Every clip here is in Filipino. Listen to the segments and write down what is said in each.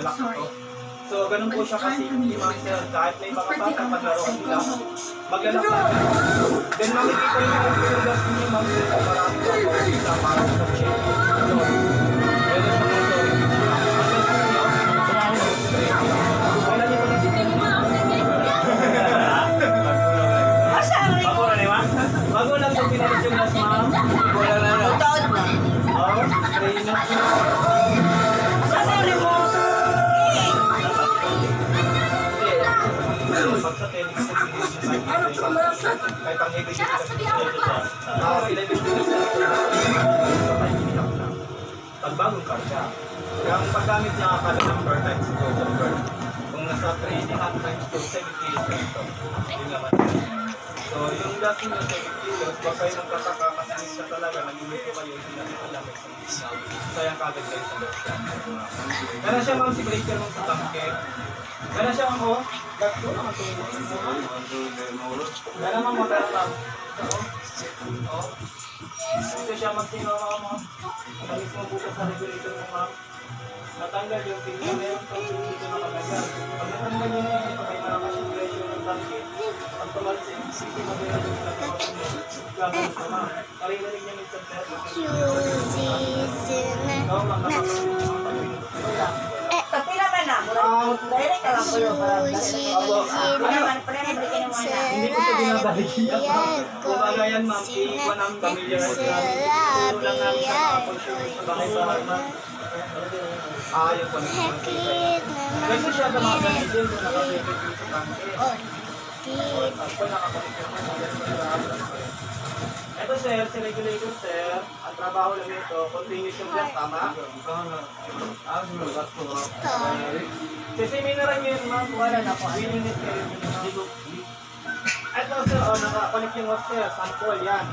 block ito. So, ganun po siya kasi hindi ma'am sir, kahit may mga bata paglaruan nila, maglalak na. Then makikita niyo yung pinugas niyo ma'am sir, kung marami ka po sila para sa check. So, pwede siya mo ito. Wala niyo po na si Bago na ni ma'am? Bago lang ito pinalit yung gas ma'am. Wala na na. Oh, train na. Pag sa tennis sa kahit ang ibig pag bagong karga yung paggamit niya akala number times 2 number kung nasa 3 times 2 70 kilos yun naman so yung gas niya 70 kilos baka kayo magkataka kasi siya talaga nag-ulit ko kayo hindi natin alam sayang kagad kayo sa gas kaya siya ma'am si breaker mong sa tangke kaya siya ma'am o gato naman kaya naman magkara ma'am ito siya magsinama ka ma'am nalis mo bukas sa regulator mo ma'am natanggal yung pinggan na yun pag hindi ko nakagagal pag natanggal yun yun pag may malakas yung pressure ng tangke pag tumalis yung isipin mo din natin sa tawag mo gagawin ka ma'am karinanig niya minsan sir ikaw ma'am Kapila man na, direct ka lang po yung parang hindi ko siya binabalikiyan. Kumbaga yan ma'am, iikuan ang pamilya na siya. Tulong lang namin sa mga pag-shoot sa bahay-bahay ma'am. Ayaw ko na kasi siya gumagano din kung nakapipit yung sa tangke. Ako nakapalikit mo sa ito sir, si regulator sir, ang trabaho lang ito, continuous yung gas, tama? Kasi mineral nyo yun ma'am, wala na po. Wininis kayo yun ma'am. Ito sir, naka-connect yung off sir, sample yan.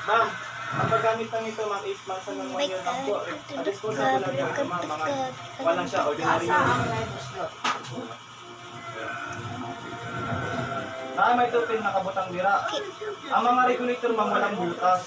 Ma'am, ang paggamit lang ito ma'am, 8 months hanggang 1 year lang po. Alis po na lang yan ma'am, mga walang siya, ordinary yun. May tupin nakabutang dira. Ang mga regulator ma'am, walang butas.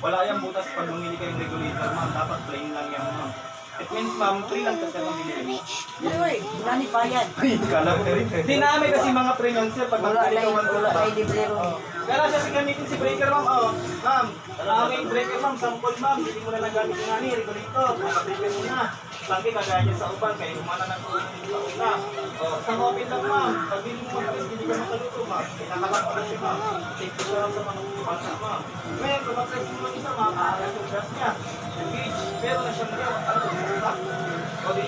Wala yung butas pag mamili kayong regulator ma'am, dapat plain lang yan ma'am. It means ma'am, free lang kasi mamili. Uy, wala ni bayad. Kala ko rin. Hindi namin kasi mga premium sir pag Wala mamili ka na ay librero. Kaya siya si gamitin si breaker ma'am. Oh, ma'am, ang aming breaker ma'am, sample ma'am, hindi mo na nagamit yung ani, regulator. Naka-breaker mo na. Lagi kagaya niya sa uban, kaya humana ng tulong sa una. Oh, sa open lang ma'am, pag hindi mo mag-alis, hindi ka makaluto ma'am. Pinakalak pa siya ma'am. Safety siya lang sa mga basa ma'am. Ngayon, kung mag-alis mo isa ma'am, aalas yung gas niya. Yung gauge, pero na siyang niya, ano, o di